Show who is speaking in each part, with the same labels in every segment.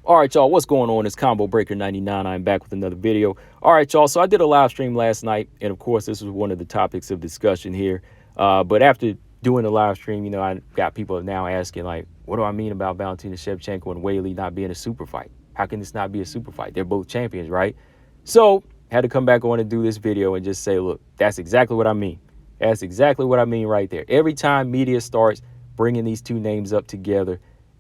Speaker 1: All right, y'all, what's going on? It's Combo Breaker 99. I'm back with another video. All right, y'all, so I did a live stream last night, and of course, this was one of the topics of discussion here. But after doing the live stream, I got people now asking, like, what do I mean about Valentina Shevchenko and Weili not being a super fight? How can this not be a super fight? They're both champions, right? So, had to come back on and do this video and just say, look, that's exactly what I mean. That's exactly what I mean right there. Every time media starts bringing these two names up together,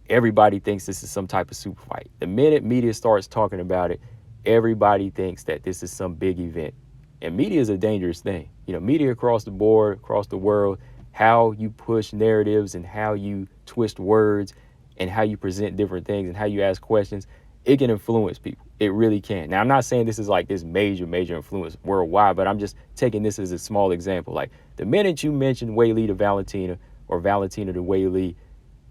Speaker 1: everybody thinks this is some type of super fight. The minute media starts talking about it, everybody thinks that this is some big event. And media is a dangerous thing. Media across the board, across the world, how you push narratives and how you twist words and how you present different things and how you ask questions, it can influence people. It really can. Now, I'm not saying this is like this major influence worldwide, but I'm just taking this as a small example. Like the minute you mention Weili to Valentina or Valentina to Weili,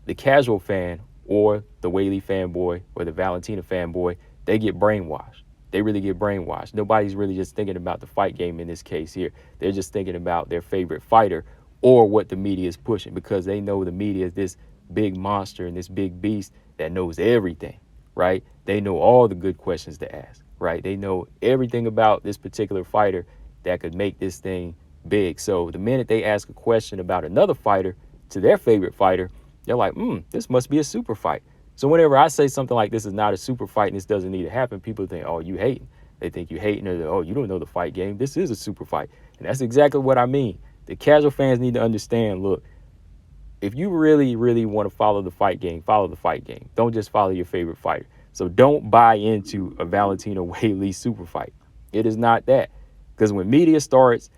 Speaker 1: the casual fan or the Weili fanboy or the Valentina fanboy, they get brainwashed. They really get brainwashed. Nobody's really just thinking about the fight game in this case here. They're just thinking about their favorite fighter or what the media is pushing, because they know the media is this big monster and this big beast that knows everything, right? They know all the good questions to ask, right? They know everything about this particular fighter that could make this thing big. So the minute they ask a question about another fighter to their favorite fighter, they're like, this must be a super fight. So whenever I say something like this is not a super fight and this doesn't need to happen, people think, oh, you hating. They think you hating, or oh, you don't know the fight game. This is a super fight. And that's exactly what I mean. The casual fans need to understand, look, if you really, really want to follow the fight game, follow the fight game. Don't just follow your favorite fighter. So don't buy into a Valentina Weili super fight. It is not that. Because when media starts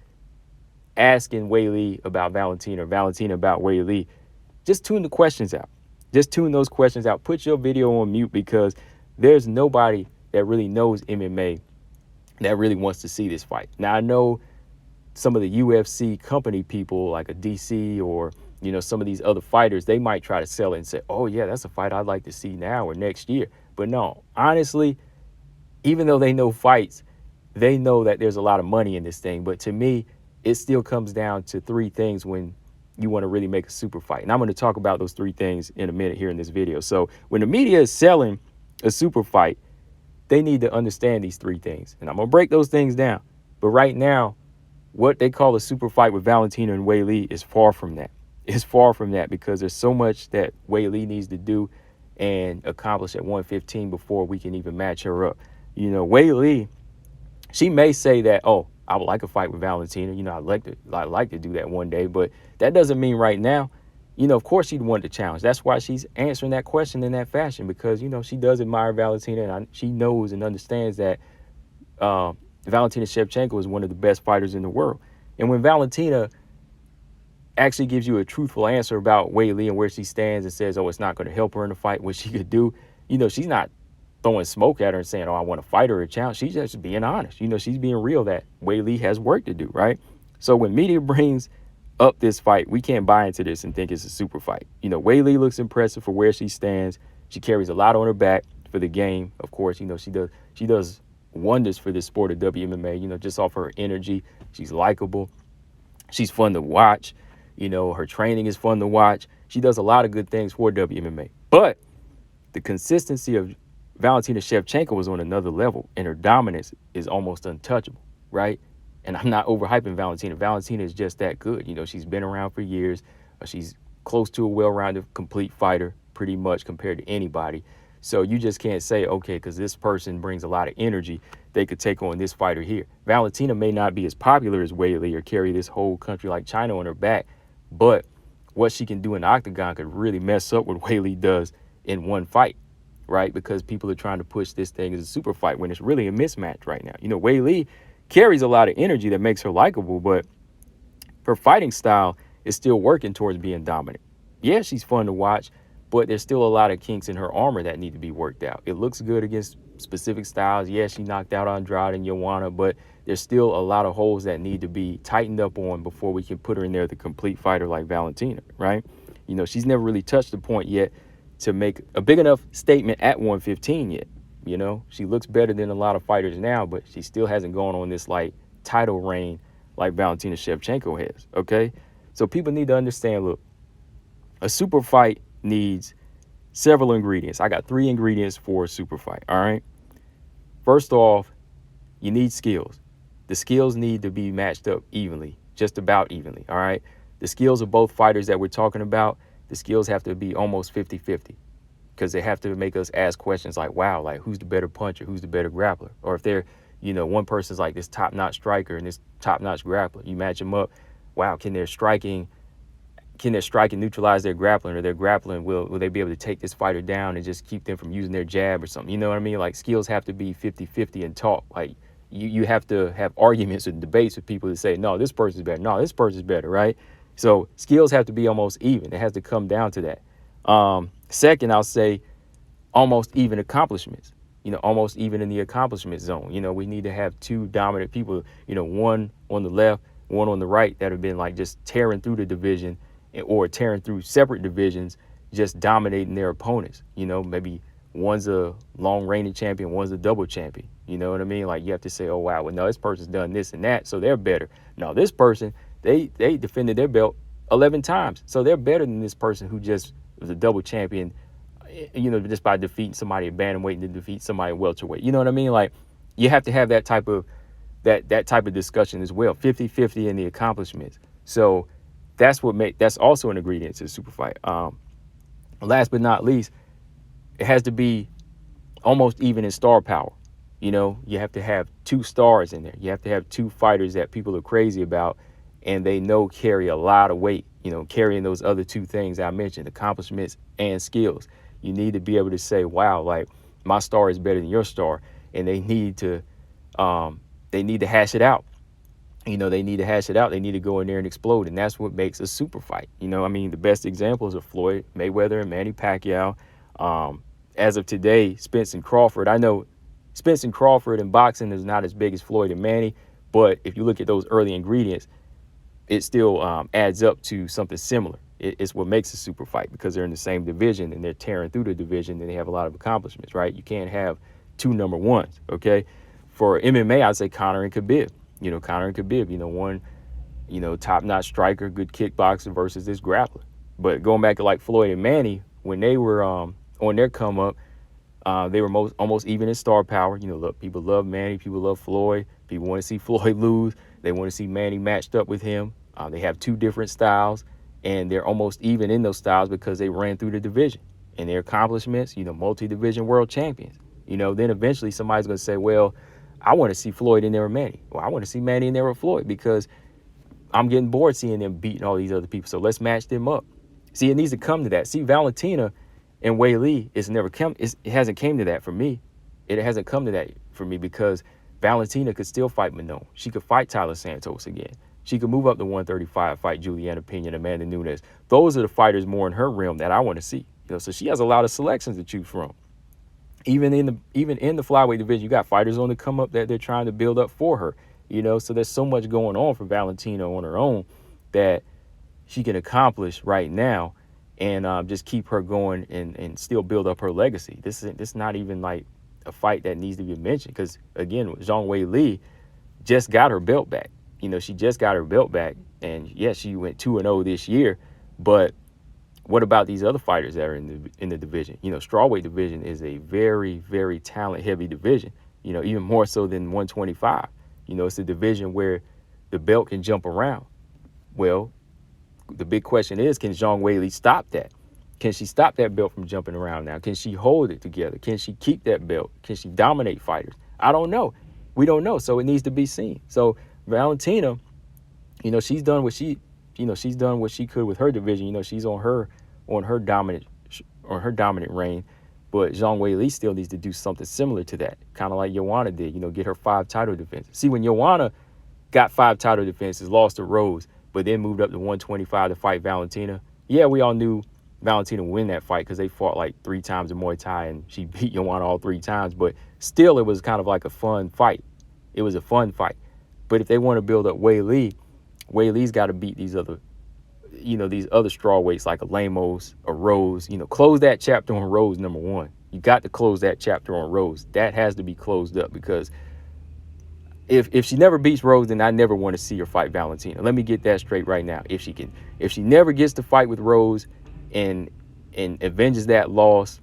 Speaker 1: asking Weili about Valentina or Valentina about Weili, just tune the questions out. Just tune those questions out. Put your video on mute, because there's nobody that really knows MMA that really wants to see this fight. Now, I know some of the UFC company people like a DC or, some of these other fighters, they might try to sell it and say, oh, yeah, that's a fight I'd like to see now or next year. But no, honestly, even though they know fights, they know that there's a lot of money in this thing. But to me, it still comes down to three things when you want to really make a super fight. And I'm going to talk about those three things in a minute here in this video. So when the media is selling a super fight, they need to understand these three things. And I'm going to break those things down. But right now, what they call a super fight with Valentina and Weili is far from that. It's far from that, because there's so much that Weili needs to do and accomplish at 115 before we can even match her up. Weili, she may say that, oh, I would like a fight with Valentina. I'd like to do that one day, but that doesn't mean right now. Of course she'd want the challenge. That's why she's answering that question in that fashion, because, she does admire Valentina, and she knows and understands that Valentina Shevchenko is one of the best fighters in the world. And when Valentina actually gives you a truthful answer about Weili and where she stands and says, oh, it's not going to help her in the fight, what she could do, she's not throwing smoke at her and saying, oh, I want to fight her or challenge. She's just being honest. She's being real that Weili has work to do, right? So when media brings up this fight, we can't buy into this and think it's a super fight. Weili looks impressive for where she stands. She carries a lot on her back for the game. Of course, she does wonders for this sport of WMMA, just off her energy. She's likable. She's fun to watch. Her training is fun to watch. She does a lot of good things for WMMA. But the consistency of Valentina Shevchenko is on another level, and her dominance is almost untouchable, right? And I'm not overhyping Valentina. Valentina is just that good. She's been around for years. She's close to a well-rounded, complete fighter, pretty much compared to anybody. So you just can't say, okay, because this person brings a lot of energy, they could take on this fighter here. Valentina may not be as popular as Weili or carry this whole country like China on her back, but what she can do in the octagon could really mess up what Weili does in one fight, right? Because people are trying to push this thing as a super fight when it's really a mismatch right now. Weili carries a lot of energy that makes her likable, but her fighting style is still working towards being dominant. Yeah, she's fun to watch, but there's still a lot of kinks in her armor that need to be worked out. It looks good against specific styles. Yeah, she knocked out Andrade and Joanna, but there's still a lot of holes that need to be tightened up on before we can put her in there, the complete fighter like Valentina, right? She's never really touched the point yet to make a big enough statement at 115 yet. She looks better than a lot of fighters now, but she still hasn't gone on this like title reign like Valentina Shevchenko has, okay? So people need to understand, look, a super fight needs several ingredients. I got 3 ingredients for a super fight. All right. First off, you need skills. The skills need to be matched up evenly, just about evenly. All right. The skills of both fighters that we're talking about, the skills have to be almost 50-50, because they have to make us ask questions like, wow, like who's the better puncher? Who's the better grappler? Or if they're, one person's like this top-notch striker and this top-notch grappler, you match them up. Wow, can their striking neutralize their grappling, or their grappling, will they be able to take this fighter down and just keep them from using their jab or something? You know what I mean? Like, skills have to be 50-50 and talk. Like, you have to have arguments and debates with people that say, no, this person's better. No, this person's better, right? So skills have to be almost even. It has to come down to that. Second, I'll say almost even accomplishments, almost even in the accomplishment zone. We need to have 2 dominant people, one on the left, one on the right, that have been like just tearing through the division, or tearing through separate divisions, just dominating their opponents. Maybe one's a long reigning champion, one's a double champion. You know what I mean? Like, you have to say, oh, wow, well, no, this person's done this and that, so they're better. No, this person, they defended their belt 11 times, so they're better than this person who just was a double champion, just by defeating somebody at bantamweight and then defeat somebody at welterweight. You know what I mean? Like, you have to have that type of discussion as well, 50-50 in the accomplishments. So that's also an ingredient to the super fight. Last but not least, it has to be almost even in star power. You have to have 2 stars in there. You have to have 2 fighters that people are crazy about and they know carry a lot of weight, carrying those other 2 things I mentioned, accomplishments and skills. You need to be able to say, wow, like, my star is better than your star, and they need to hash it out. They need to hash it out. They need to go in there and explode, and that's what makes a super fight. The best examples are Floyd Mayweather and Manny Pacquiao. As of today, Spence and Crawford. I know Spence and Crawford in boxing is not as big as Floyd and Manny, but if you look at those early ingredients, it still adds up to something similar. It's what makes a super fight, because they're in the same division and they're tearing through the division and they have a lot of accomplishments, right? You can't have 2 number ones, okay? For MMA, I'd say Conor and Khabib. Conor and Khabib, one, top-notch striker, good kickboxer versus this grappler. But going back to like Floyd and Manny, when they were on their come up, they were almost even in star power. Look, people love Manny, people love Floyd. People want to see Floyd lose. They want to see Manny matched up with him. They have 2 different styles, and they're almost even in those styles because they ran through the division. And their accomplishments, multi-division world champions. Then eventually somebody's going to say, well, I want to see Floyd in there with Manny. Well, I want to see Manny in there with Floyd because I'm getting bored seeing them beating all these other people. So let's match them up. See, it needs to come to that. See, Valentina and Weili, it hasn't came to that for me. It hasn't come to that for me because Valentina could still fight Manon. She could fight Tyler Santos again. She could move up to 135, fight Juliana Pena, Amanda Nunes. Those are the fighters more in her realm that I want to see. So she has a lot of selections to choose from. Even in the flyweight division, you got fighters on the come up that they're trying to build up for her. So there's so much going on for Valentina on her own that she can accomplish right now, and just keep her going and still build up her legacy. This is not even like a fight that needs to be mentioned because, again, Zhang Weili just got her belt back. She just got her belt back, and yes, she went 2-0 this year, but what about these other fighters that are in the division? Strawweight division is a very, very talent-heavy division, even more so than 125. It's a division where the belt can jump around. Well, the big question is, can Zhang Weili stop that? Can she stop that belt from jumping around now? Can she hold it together? Can she keep that belt? Can she dominate fighters? I don't know. We don't know, so it needs to be seen. So Valentina, she's done what she could with her division. She's on her dominant reign, but Zhang Weili still needs to do something similar to that, kind of like Joanna did. Get her 5 title defenses. See, when Joanna got 5 title defenses, lost to Rose, but then moved up to 125 to fight Valentina. Yeah, we all knew Valentina would win that fight because they fought like 3 times in Muay Thai and she beat Joanna all 3 times. But still, it was kind of like a fun fight. It was a fun fight. But if they want to build up Weili's got to beat these other strawweights like a Lemos, a Rose. Close that chapter on Rose, number 1. You got to close that chapter on Rose. That has to be closed up because if she never beats Rose, then I never want to see her fight Valentina. Let me get that straight right now. If she never gets to fight with Rose and and avenges that loss,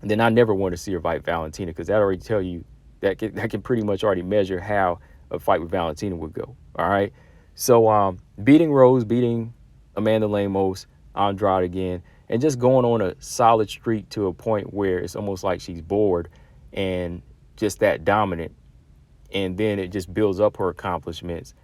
Speaker 1: then I never want to see her fight Valentina, because that already tell you that can pretty much already measure how a fight with Valentina would go. All right. So beating Rose, beating Amanda Lemos, Andrade again, and just going on a solid streak to a point where it's almost like she's bored and just that dominant. And then it just builds up her accomplishments.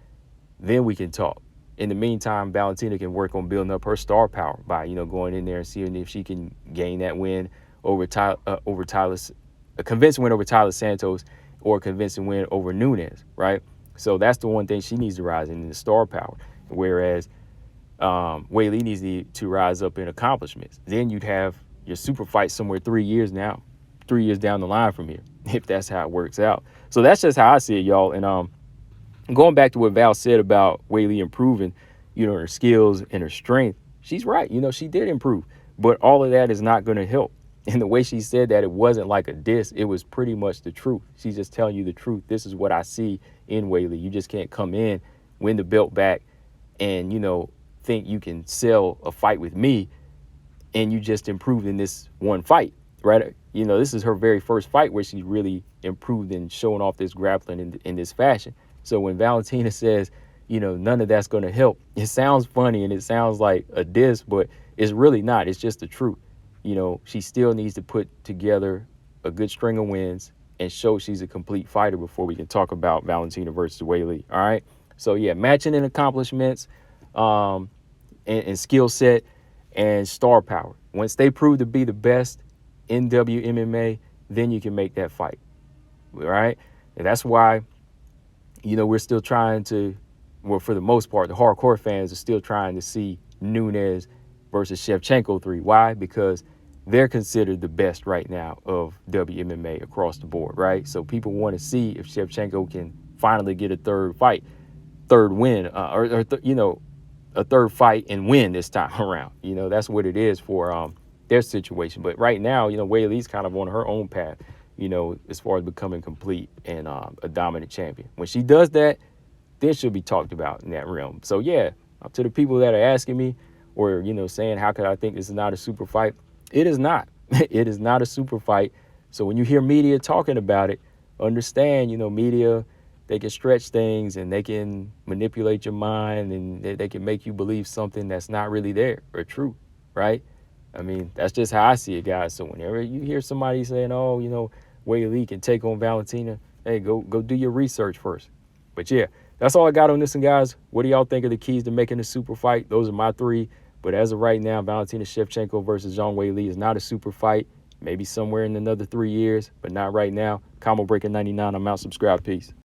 Speaker 1: Then we can talk. In the meantime, Valentina can work on building up her star power by, going in there and seeing if she can gain that win over Tyler, a convincing win over Tyler Santos, or a convincing win over Nunes, right? So that's the one thing she needs to rise in the star power. Whereas Weili needs to rise up in accomplishments. Then you'd have your super fight somewhere 3 years down the line from here, if that's how it works out. So that's just how I see it, y'all. And going back to what Val said about Weili improving, her skills and her strength, she's right. She did improve, but all of that is not going to help. And the way she said that, it wasn't like a diss. It was pretty much the truth. She's just telling you the truth. This is what I see in Weili. You just can't come in, win the belt back, and, think you can sell a fight with me, and you just improved in this one fight, right? This is her very first fight where she really improved in showing off this grappling in this fashion. So when Valentina says, none of that's going to help, it sounds funny and it sounds like a diss, but it's really not. It's just the truth. She still needs to put together a good string of wins and show she's a complete fighter before we can talk about Valentina versus Weili. All right. So yeah, matching in accomplishments, and skill set and star power. Once they prove to be the best in WMMA, then you can make that fight. All right. And that's why, we're still trying to, well, for the most part, the hardcore fans are still trying to see Nunes versus Shevchenko 3. Why? Because they're considered the best right now of WMMA across the board, right? So people want to see if Shevchenko can finally get a third win, a third fight and win this time around. That's what it is for their situation. But right now, Weili's kind of on her own path, as far as becoming complete and a dominant champion. When she does that, then she'll be talked about in that realm. So yeah, up to the people that are asking me, or, saying, how could I think this is not a super fight? It is not. It is not a super fight. So when you hear media talking about it, understand, media, they can stretch things and they can manipulate your mind, and they can make you believe something that's not really there or true, right? I mean, that's just how I see it, guys. So whenever you hear somebody saying, oh, Weili can take on Valentina, hey, go do your research first. But yeah, that's all I got on this one, guys. What do y'all think are the keys to making a super fight? Those are my 3. But as of right now, Valentina Shevchenko versus Zhang Weili is not a super fight. Maybe somewhere in another 3 years, but not right now. Combo Breaker 99. I'm out. Subscribe. Peace.